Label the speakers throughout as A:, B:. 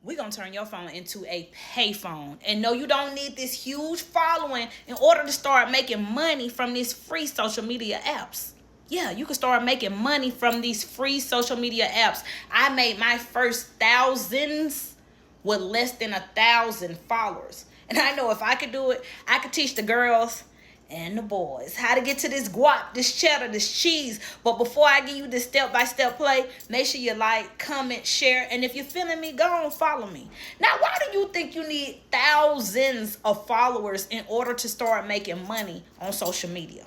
A: We're going to turn your phone into a pay phone. And no, you don't need this huge following in order to start making money from these free social media apps. Yeah, you can start making money from these free social media apps. I made my first thousands with less than 1,000 followers. And I know if I could do it, I could teach the girls and the boys how to get to this guap, this cheddar, this cheese. But before I give you this step-by-step play, make sure you like, comment, share, and if you're feeling me, go on, follow me. Now, why do you think you need thousands of followers in order to start making money on social media?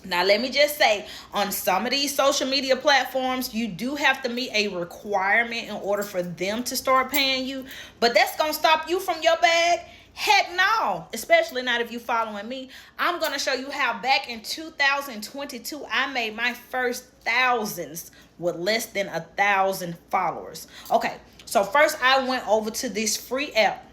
A: Now, let me just say, on some of these social media platforms, you do have to meet a requirement in order for them to start paying you. But that's going to stop you from your bag? Heck no, especially not if you following me. I'm going to show you how back in 2022, I made my first thousands with less than 1,000 followers. Okay, so first I went over to this free app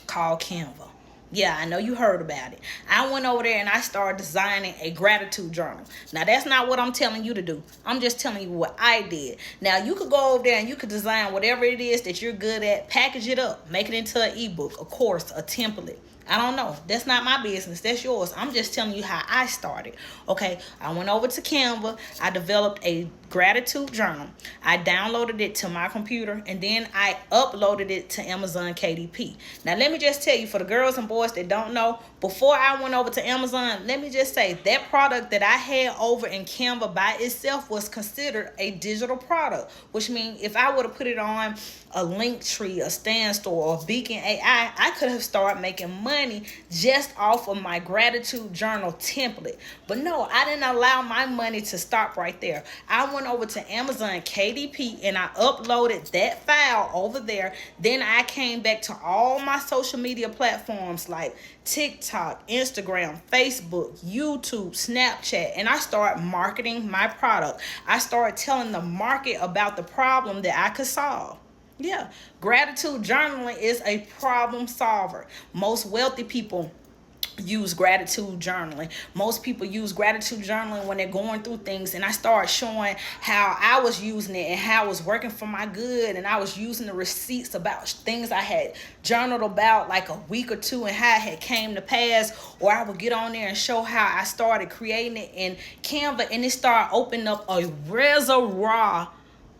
A: called Canva. Yeah, I know you heard about it. I went over there and I started designing a gratitude journal. Now, that's not what I'm telling you to do. I'm just telling you what I did. Now, you could go over there and you could design whatever it is that you're good at, package it up, make it into an ebook, a course, a template. I don't know. That's not my business. That's yours. I'm just telling you how I started. Okay, I went over to Canva. I developed a gratitude journal. I downloaded it to my computer and then I uploaded it to Amazon KDP. Now, let me just tell you, for the girls and boys that don't know, before I went over to Amazon, let me just say that product that I had over in Canva by itself was considered a digital product, which means if I would have put it on a Linktree, a Stand Store, or Beacon AI, I could have started making money just off of my gratitude journal template. But no, I didn't allow my money to stop right there. I went over to Amazon KDP and I uploaded that file over there. Then I came back to all my social media platforms like TikTok, Instagram, Facebook, YouTube, Snapchat, and I started marketing my product. I started telling the market about the problem that I could solve. Yeah, gratitude journaling is a problem solver. Most wealthy people use gratitude journaling. Most people use gratitude journaling when they're going through things, and I started showing how I was using it and how it was working for my good, and I was using the receipts about things I had journaled about like a week or two and how it had came to pass. Or I would get on there and show how I started creating it in Canva, and it started opening up a reservoir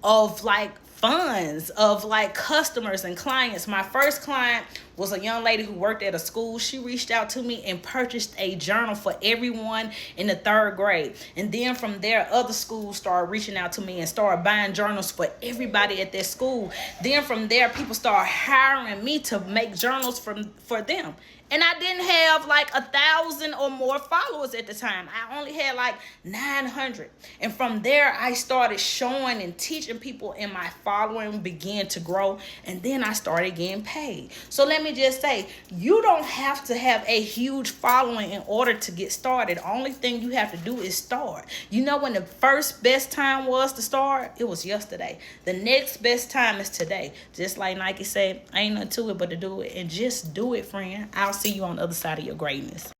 A: of like funds of like customers and clients. My first client was a young lady who worked at a school. She reached out to me and purchased a journal for everyone in the 3rd grade. And then from there, other schools started reaching out to me and started buying journals for everybody at their school. Then from there, people started hiring me to make journals for them. And I didn't have like 1,000 or more followers at the time. I only had like 900. And from there, I started showing and teaching people, and my following began to grow. And then I started getting paid. So let me just say, you don't have to have a huge following in order to get started. The only thing you have to do is start. You know when the first best time was to start? It was yesterday. The next best time is today. Just like Nike said, ain't nothing to it but to do it. And just do it, friend. I'll see you on the other side of your greatness.